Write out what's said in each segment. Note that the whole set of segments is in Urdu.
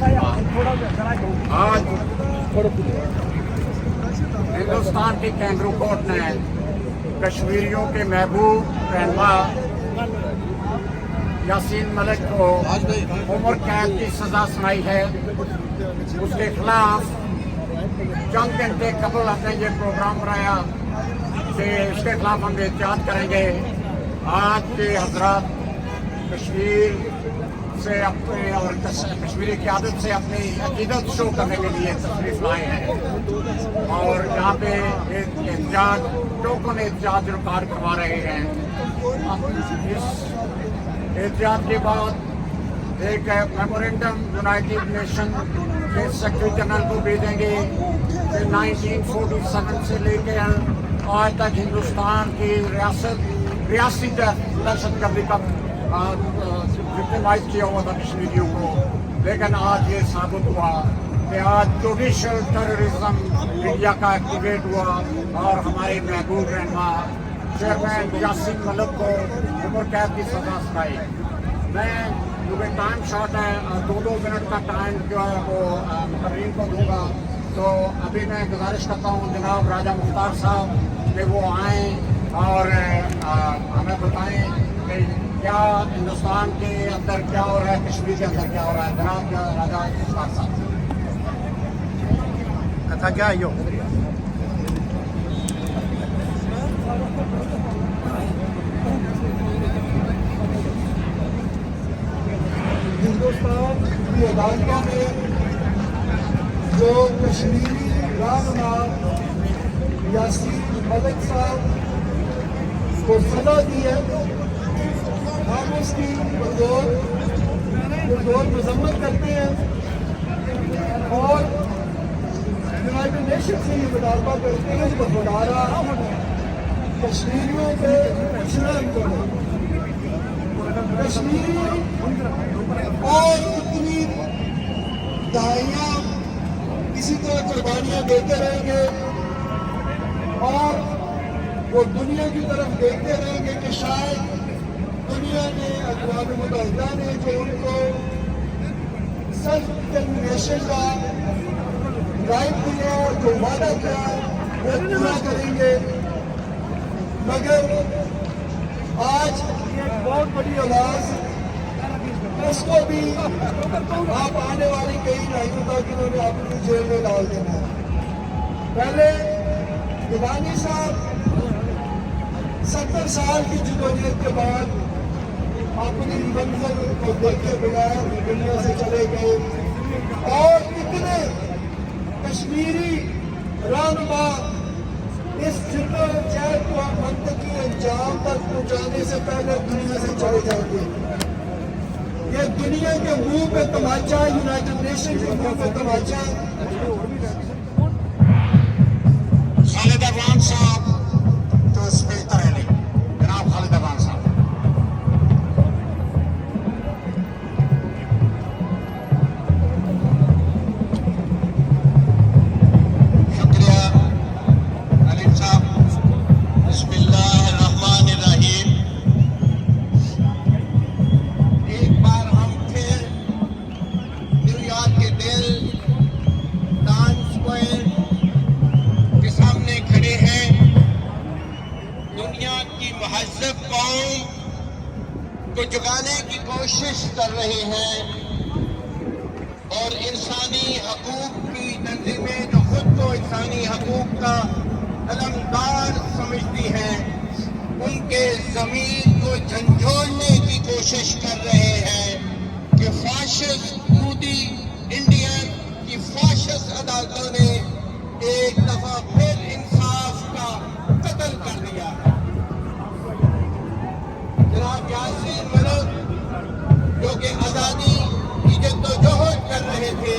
آج ہندوستان کی کینگرو کورٹ نے کشمیریوں کے محبوب رہنما یاسین ملک کو عمر قید کی سزا سنائی ہے. اس کے خلاف چند گھنٹے قبل ہم نے یہ پروگرام بنایا کہ اس کے خلاف ہم احتجاج کریں گے. آج کے حضرات کشمیر سے اپنے اور کشمیری قیادت سے اپنی عقیدت شو کرنے کے لیے تشریف لائے ہیں اور یہاں پہ احتجاج ٹوکن احتجاج ریکارڈ کروا رہے ہیں. اس احتجاج کے بعد ایک میمورینڈم یونائٹیڈ نیشن کے سیکرٹری جنرل کو بھیجیں گے کہ 1947 سے لے کے آج تک ہندوستان کی ریاستی دہشت گردی کا وکٹمائز کیا ہوا تھا کشمیریوں کو. لیکن آج یہ ثابت ہوا کہ آج جوڈیشل ٹیررزم انڈیا کا ایکٹیویٹ ہوا اور ہمارے محبوب رہنما چیئرمین یاسین ملک کو عمر قید کی سزا سنائی. میں کیونکہ ٹائم شارٹ ہے 2 منٹ کا ٹائم جو ہے وہ مقررین کو دوں گا. تو ابھی میں گزارش کرتا ہوں جناب راجہ مختار صاحب کہ وہ آئیں اور ہمیں بتائیں کہ کیا ہندوستان کے اندر کیا ہو رہا ہے, کشمیر کے اندر کیا ہو رہا ہے. جناب راجہ مختار صاحب کتھا کیا ہے ہندوستان کی عدالتوں میں جو کشمیری رہنما یاسین ملک صاحب کو سزا دی ہے, ہم اس کی پرزور مذمت کرتے ہیں اور یونائٹڈ نیشن سے یہ مطالبہ کرتے ہیں کہ بخودارا کشمیریوں پہ کچھ نہ کرو. کشمیری اور اتنی دہائیاں اسی طرح قربانیاں دیتے رہیں گے اور وہ دنیا کی طرف دیکھتے رہیں گے کہ شاید دنیا نے اقوام متحدہ نے جو ان کو سیلف ڈٹرمنیشن کا رائٹ دیا, جو وعدہ کیا وہ پورا کریں گے. مگر آج ایک بہت بڑی آواز اس کو بھی آپ آنے والی کئی رائٹوں تک انہوں نے اپنی جیل میں ڈال دینا ہے. پہلے دیوانی صاحب 70 سال کی جدوجہد کے بعد اپنی منزل کو دیکھے بغیر دنیا سے چلے گئے اور کتنے کشمیری رہنما اس جدو جہد کو منطقی انجام تک پہنچانے سے پہلے دنیا سے چلے جائیں گے. یہ دنیا کے منہ پہ تماچا, یونائٹڈ نیشن کے منہ پہ تماچا. خالد افغان صاحب تو اسپیکر ہے جناب خالد افغان صاحب. کو جگانے کی کوشش کر رہے ہیں اور انسانی حقوق کی تنظیمیں جو خود کو انسانی حقوق کا علمدار سمجھتی ہیں ان کے ضمیر کو جھنجھوڑنے کی کوشش کر رہے ہیں کہ فاشسٹ مودی انڈین کی فاشسٹ عدالتوں نے ایک دفعہ پھر انصاف کا قتل کر دیا ہے. جناب یاسین ملک جو کہ آزادی کی جدوجہد کر رہے تھے,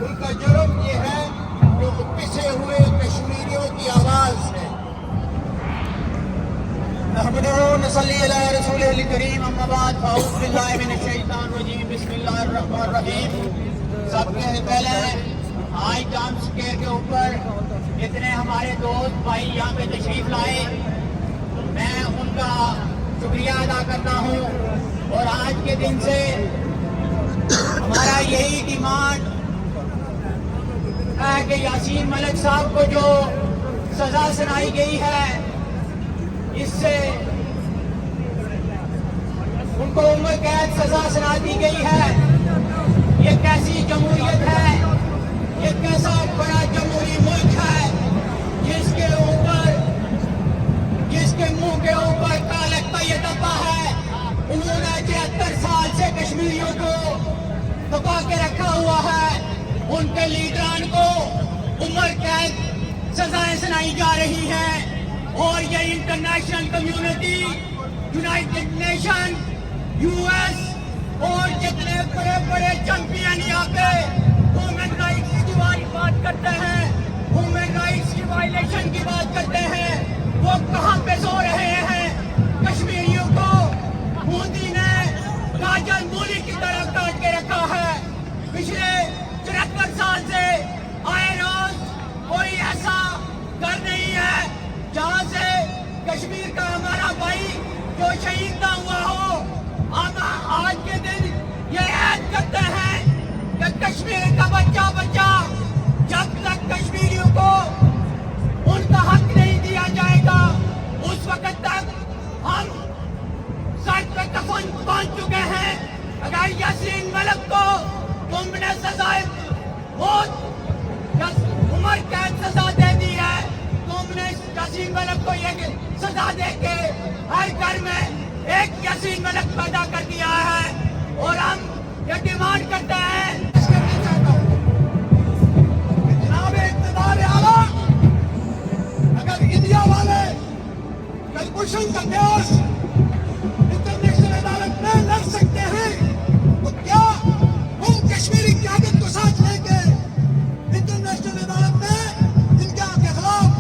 ان کا جرم یہ ہے کہ وہ پسے ہوئے کشمیریوں کی آواز ہے. نحمدہ نصلی علی رسول الکریم اما بعد فاعوذ باللہ من الشیطان الرجیم بسم اللہ الرحمن الرحیم. سب سے پہلے آج ٹائم اسکوائر کے اوپر اتنے ہمارے دوست بھائی یہاں پہ تشریف لائے, میں ان کا شکریہ ادا کرتا ہوں. اور آج کے دن سے ہمارا یہی ڈیمانڈ ہے کہ یاسین ملک صاحب کو جو سزا سنائی گئی ہے اس سے ان کو عمر قید سزا سنا دی گئی ہے. یہ کیسی جمہوریت ہے, یہ کیسا بڑا جمہوری ملک ہے جس کے منہ کے اوپر کالے کا یہ دبا ہے. انہوں نے 73 سال سے کشمیریوں کو دبا کے رکھا ہوا ہے. ان کے لیڈران کو عمر قید سزائیں سنائی جا رہی ہیں اور یہ international community, United nation, U S اور جتنے بڑے بڑے چیمپئن یہاں پہ ہیومن رائٹس کی بات کرتے ہیں, ہیومن رائٹس کی وائلیشن کی بات کرتے ہیں, وہ کہاں پہ سو رہے ہیں؟ کشمیریوں کو مودی نے کاجل مولی کی طرح کاٹ کے رکھا ہے. پچھلے 74 سال سے آئے روز کوئی ایسا کر نہیں ہے جہاں سے کشمیر کا ہمارا بھائی جو شہید نہ ہوا ہو. ہم آج کے دن یہ عہد کرتے ہیں کہ کشمیر کا بچہ جب تک کشمیریوں کو ان کا حق نہیں دیا جائے گا اس وقت تک ہم سر پہ کفن باندھ چکے ہیں. اگر یاسین ملک کو تم نے سزائے موت عمر قید سزا دے دی ہے, تم نے یاسین ملک کو یہ سزا دے کے ہر گھر میں ایک یاسین ملک پیدا کر دیا ہے. اور ہم یہ ڈیمانڈ کرتے ہیں جناب اقتدار اعلیٰ, اگر انڈیا والے کلبھوشن کا کیس انٹرنیشنل عدالت میں لڑ سکتے ہیں تو کیا ہم کشمیری قیادت کو ساتھ لے کے انٹرنیشنل عدالت میں ان کے خلاف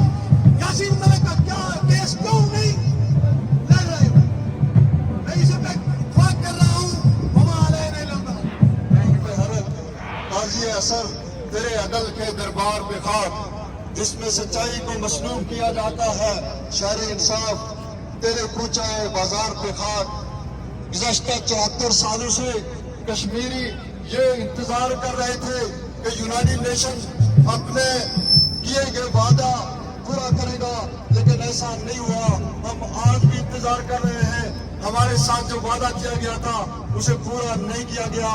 یاسین ملک کا کیا کیس کیوں نہیں لڑ رہے؟ میں اسے اتفاق کر رہا ہوں. وما علینا الا البلاغ. قاضی اثر تیرے عدل کے دربار پہ خاک, جس میں سچائی کو مسلوب کیا جاتا ہے شہر انصاف تیرے کوچہ بازار پہ خاک. گزشتہ 74 سالوں سے کشمیری یہ انتظار کر رہے تھے کہ یونائٹڈ نیشن اپنے کیے گئے وعدہ پورا کرے گا, لیکن ایسا نہیں ہوا. ہم آج بھی انتظار کر رہے ہیں. ہمارے ساتھ جو وعدہ کیا گیا تھا اسے پورا نہیں کیا گیا.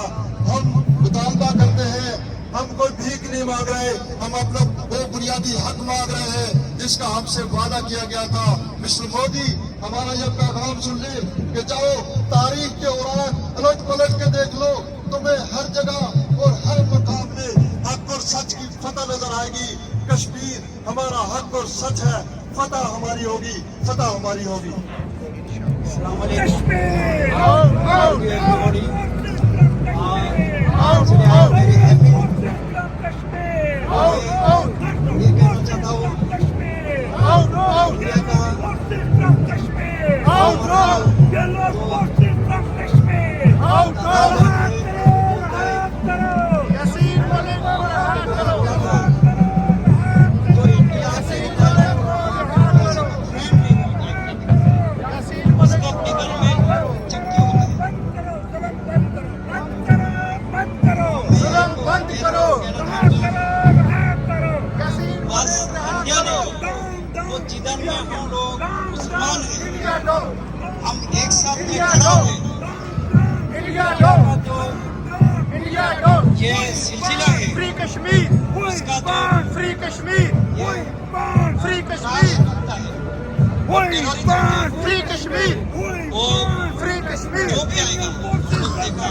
ہم مطالبہ کرتے ہیں, ہم کوئی بھیک نہیں مانگ رہے, ہم اپنا وہ بنیادی حق مانگ رہے ہیں جس کا ہم سے وعدہ کیا گیا تھا. مسٹر مودی, ہمارا یہ پیغام سن لے کہ جاؤ تاریخ کے اوراق الٹ پلٹ کے دیکھ لو, تمہیں ہر جگہ اور ہر مقام میں حق اور سچ کی فتح نظر آئے گی. کشمیر ہمارا حق اور سچ ہے, فتح ہماری ہوگی, فتح ہماری ہوگی. السلام علیکم. یہ کہنا چاہتا ہوں جدھر میں ہم لوگ مسلمان ہیں, ہم ایک ساتھ میں کھڑا ہوئے. یہ سلسلہ ہے فری کشمیر, اس کا تو free Kashmir, free Kashmir, free Kashmir, free Kashmir. جو بھی آئے گا دیکھا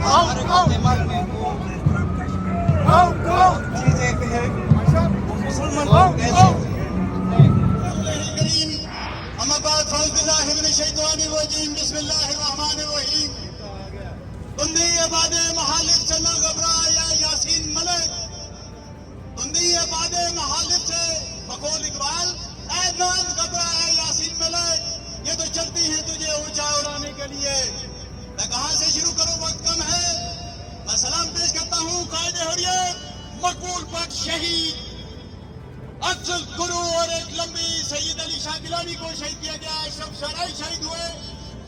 ہمارے دماغ میں چیزیں ہیں مسلمان لوگ کیسے. اما بعد فاعوذ باللہ من الشیطان الرجیم, بسم اللہ الرحمن الرحیم. تندی باد محالف سے نہ گھبرا یا یاسین ملک, تندی باد محالف سے بقول اقبال اے نہ گھبرا ہے یاسین ملک, یہ تو چلتی ہیں تجھے اونچا اڑانے کے لیے. میں کہاں سے شروع کروں, وقت کم ہے. میں سلام پیش کرتا ہوں قائد حریت مقبول بخش شہید افضل گرو اور ایک لمبی سید علی شاہ گیلانی کو شہید کیا گیا. اشرف شہرائی شہید ہوئے,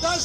10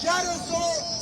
1100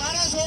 1800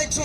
100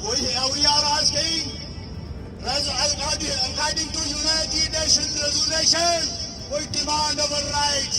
we are asking according to United Nations resolution we demand our rights।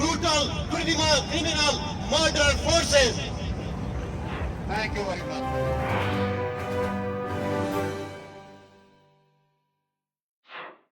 brutal, criminal, murder forces. Thank you very much.